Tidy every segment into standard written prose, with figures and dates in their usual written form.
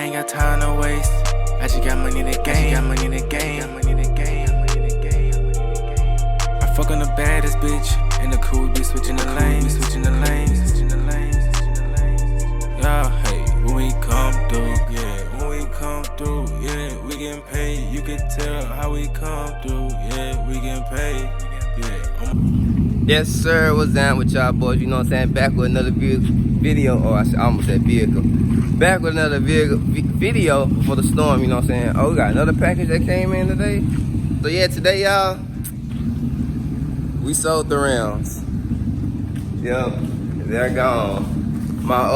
ain't got time to waste. I just got money to gain. Got money to gain. Got money to gain. Got money to gain. Got money to gain. I fuck on the baddest bitch. In the cool, we be switching the lanes. Switching the lanes. Switching the lanes. Switching the lanes. Yeah, hey, when we come through, yeah. When we come through, yeah. We getting paid. You can tell how we come through, yeah. We getting paid, yeah. Yes, sir. What's down with y'all boys? You know what I'm saying? Back with another video. Oh, I almost said vehicle. Back with another video for the storm. You know what I'm saying? Oh, we got another package that came in today. So yeah, today y'all, we sold the rims. Yep, they're gone. My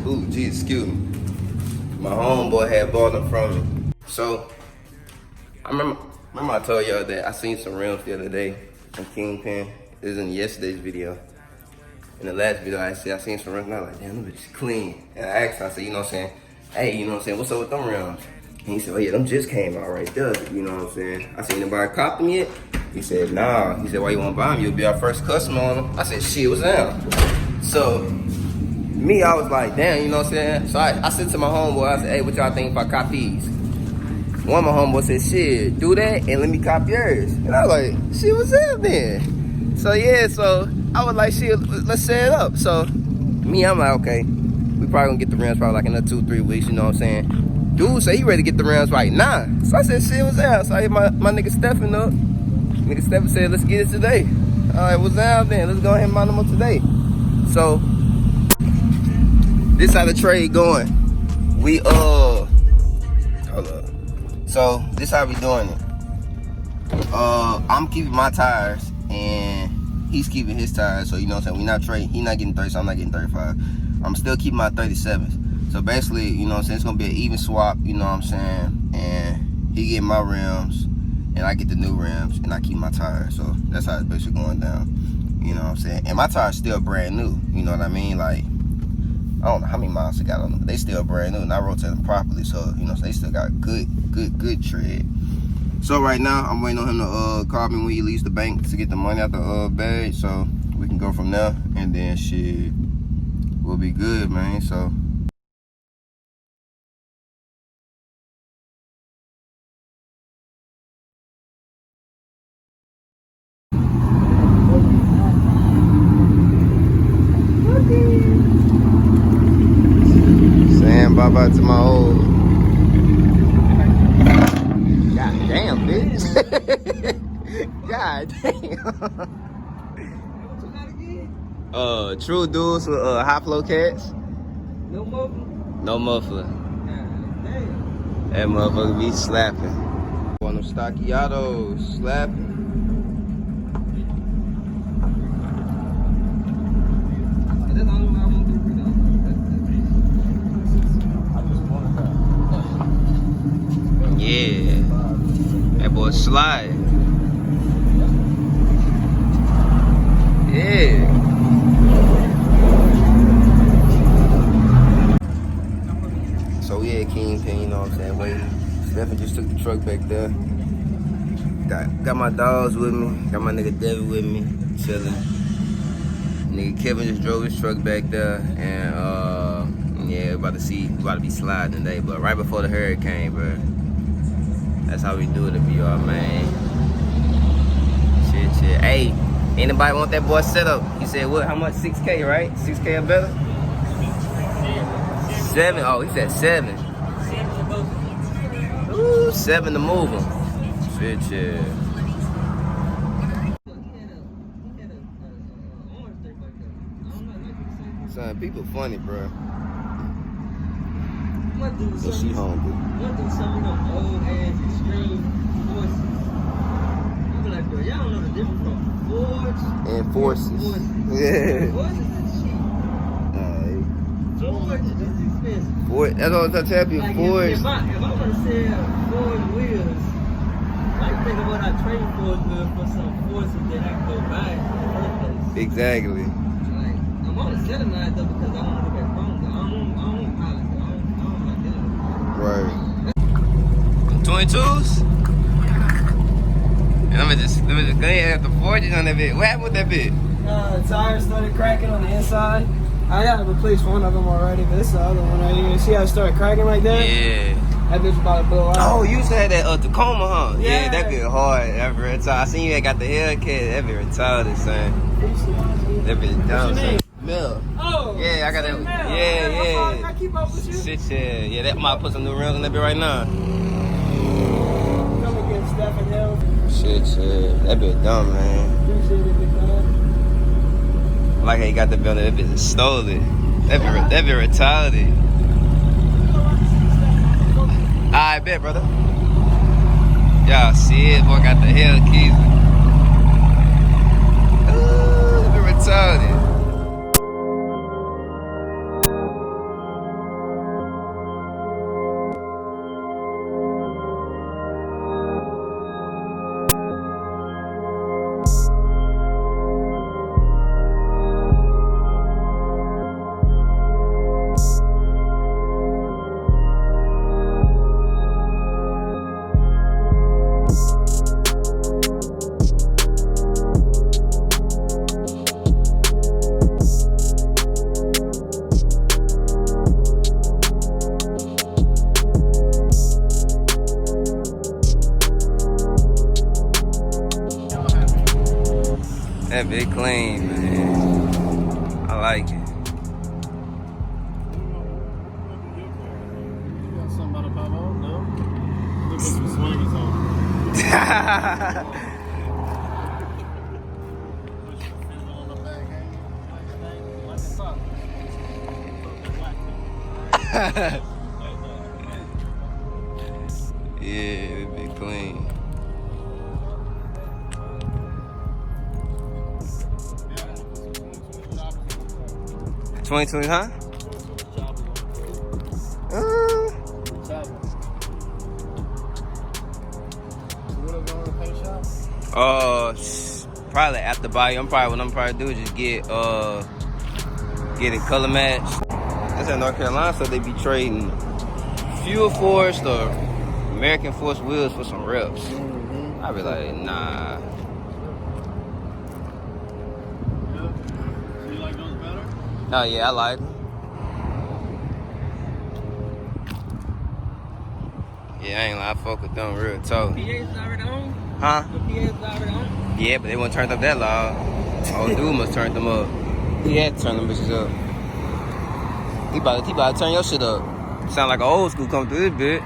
ooh, geez, excuse me. My homeboy had bought them from me. So I remember I told y'all that I seen some rims the other day on Kingpin. It was in yesterday's video. In the last video I seen some rims and I was like, damn, them bitches clean. And I asked him, I said, you know what I'm saying? Hey, you know what I'm saying? What's up with them rims? And he said, oh yeah, them just came out right there. You know what I'm saying? I said, anybody cop them yet? He said, nah. He said, why you wanna buy them? You'll be our first customer on them. I said, shit, what's down? So, me, I was like, damn, you know what I'm saying? So I said to my homeboy, I said, hey, what y'all think if I cop these? One of my homeboys said, shit, do that and let me cop yours. And I was like, shit, what's up then? So yeah, so I was like, shit, let's set it up. So me, I'm like, okay, we probably gonna get the rims probably like in another 2-3 weeks, you know what I'm saying? Dude said he ready to get the rims right now. So I said, shit, what's up? So I hit my nigga Stephen up. Nigga Stephen said, let's get it today. All right, what's up then? Let's go ahead and mount them up today. So this how the trade going. We hold up. So this how we doing it. I'm keeping my tires and he's keeping his tires. So you know what I'm saying? We not trading. He not getting 30, so I'm not getting 35. I'm still keeping my 37s. So basically, you know what I'm saying? It's gonna be an even swap. You know what I'm saying? And he get my rims and I get the new rims and I keep my tires. So that's how it's basically going down. You know what I'm saying? And my tires still brand new. You know what I mean? Like, I don't know how many miles I got on them, but they still brand new and I rotate them properly. So, you know, they still got good tread. So right now, I'm waiting on him to call me when he leaves the bank to get the money out the bag. So we can go from there and then shit, we'll be good, man. So. Saying bye-bye to my old. God damn, bitch. God damn. True dudes with high flow cats. No muffler? No muffler. God damn. That motherfucker be slapping. On them staccatos, slapping. That's the only way I want to do it. Yeah. That boy slide. Yeah. So we at Kingpin, you know what I'm saying? Waiting. Stephen just took the truck back there. Got my dogs with me. Got my nigga David with me, chilling. Nigga Kevin just drove his truck back there, and yeah, we about to be sliding today, but right before the hurricane, bro. That's how we do it, be y'all, man. Shit. Hey, anybody want that boy set up? He said what? How much? 6K, right? 6K or better? 7. Oh, he said 7. 7 to go. Ooh, 7 to move him. Shit. He had a orange thing like that. I don't know, like the same. Son, people funny, bro. What do And she hungry. What do some of them old ass extreme forces? You be like, bro, y'all don't know the difference from forge And forces. Yeah. Forces is cheap. Alright. Forge is expensive. That's what I tell you, Like forge. if I want to sell Ford wheels, I think about I trade Ford wheels for some forces that I can go buy in the first place. Exactly. Like, I'm only selling that though because I want to look at phones. I don't polish. I don't like that. Right. 22s? And let me just go ahead and have the forging on that bit. What happened with that bit? Tires started cracking on the inside. I got to replace one of them already, but this is the other one right here. See how it started cracking like that? Yeah. That bitch about to blow out. Oh, you used to have that Tacoma, huh? Yeah. That bit hard. That bit retarded. I seen you had got the Hellcat. That bit retarded, son. That bit dumb, son. MEL. Oh. Yeah, I got that. MEL. Yeah. I keep up with you. Shit, yeah. Yeah, that might put some new rims on that bit right now. Come against Stephen Hill. Shit. That bit dumb, man. Appreciate it, big dog. I like how you got the building. That bitch stole it. That bit retarded. I bet, brother. Y'all see it, boy, got the hell keys. Ooh, that bit retarded. That bit clean, man. I like it. You got something about a pop on? No? Look at some swingers on. Yeah, that bit clean. 2020, huh? Probably after buy. What I'm probably do is just get it color matched. That's in North Carolina, so they be trading Fuel Force or American Force wheels for some reps. I be like, nah. You like those better? Oh yeah, I like them. Yeah, I ain't like, I fuck with them real tough. PA's already on? Huh? The PA's already on? Yeah, but they won't turn up that loud. Old dude must turn them up. He had to turn them bitches up. He about to turn your shit up. Sound like an old school coming through this bit.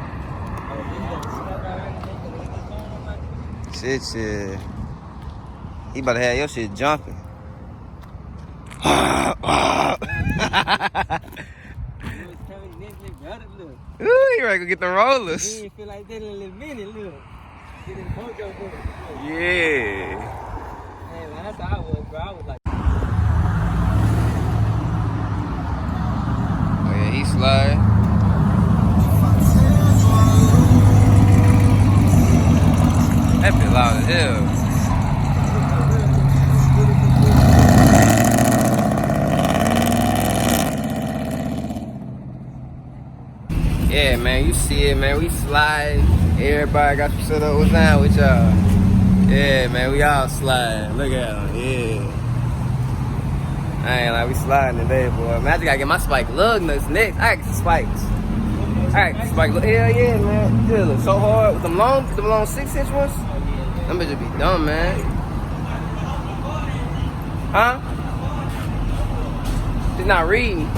Shit. He about to have your shit jumping. Ooh, he ready to get the rollers. He ain't feel like that in a little minute, look. Get his mojo going. Yeah. Hey, man, that's how I was, bro. I was like, Oh yeah, he slide. That bit loud as hell. Yeah, man, you see it, man. We slide. Everybody got you set up. What's down with y'all? Yeah, man, we all slide. Look at them, yeah. I ain't like, we sliding today, boy. Man, I just gotta get my spike lug nuts next. I got some spikes. I got spike lug. Hell yeah, man. This look so hard. With them long 6-inch ones. Them bitches be dumb, man. Huh? It's not reading.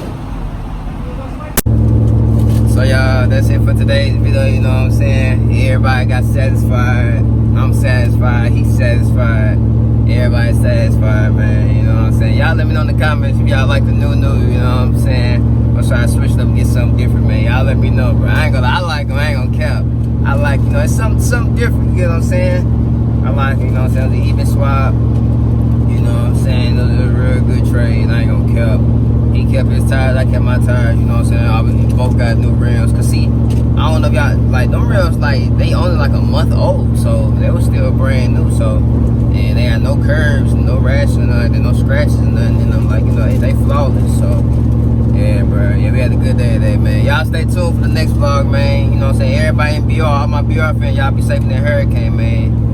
So y'all, that's it for today's video, you know what I'm saying? Everybody got satisfied. I'm satisfied, he's satisfied. Everybody's satisfied, man, you know what I'm saying? Y'all let me know in the comments if y'all like the new, you know what I'm saying? I'm trying to switch it up and get something different, man. Y'all let me know, bro. I like them, I ain't gonna cap. I like, you know, it's something different, you know what I'm saying? I like it, you know what I'm saying? The even swap, you know what I'm saying? It was a real good trade, I ain't gonna cap. He kept his tires, I kept my tires, you know what I'm saying? We both got new rims. Cause see, I don't know if y'all, like, them rims, like, they only like a month old. So, they were still brand new. So, yeah, they had no curves, no rashes, no scratches and nothing. And I'm like, you know, they flawless. So, yeah, bro. Yeah, we had a good day today, man. Y'all stay tuned for the next vlog, man. You know what I'm saying? Everybody in BR, all my BR fans, y'all be safe in that hurricane, man.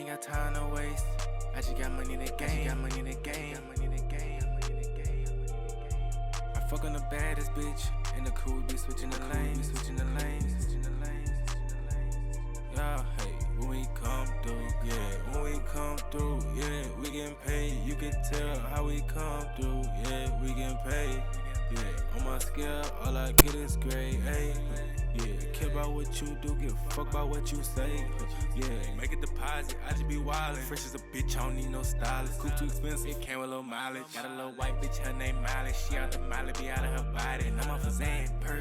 ain't got time to waste. I just got money in the game. Got money in the game. Got money in the game. I fuck on the baddest bitch. In the cool, be switching the lanes. Switching the lanes. Switching the lanes. Yeah, hey, when we come through, yeah. When we come through, yeah. We getting paid. You can tell how we come through, yeah. We getting paid. Yeah, on my scale, all I get is grade A. Yeah, care about what you do, give a fuck about what you say. Yeah, make a deposit, I just be wildin'. Fresh as a bitch, I don't need no stylist. Coupe too expensive, it came with a little mileage. Got a little white bitch, her name Miley. She out the Miley, be out of her body. And I'm off a Zan, purse.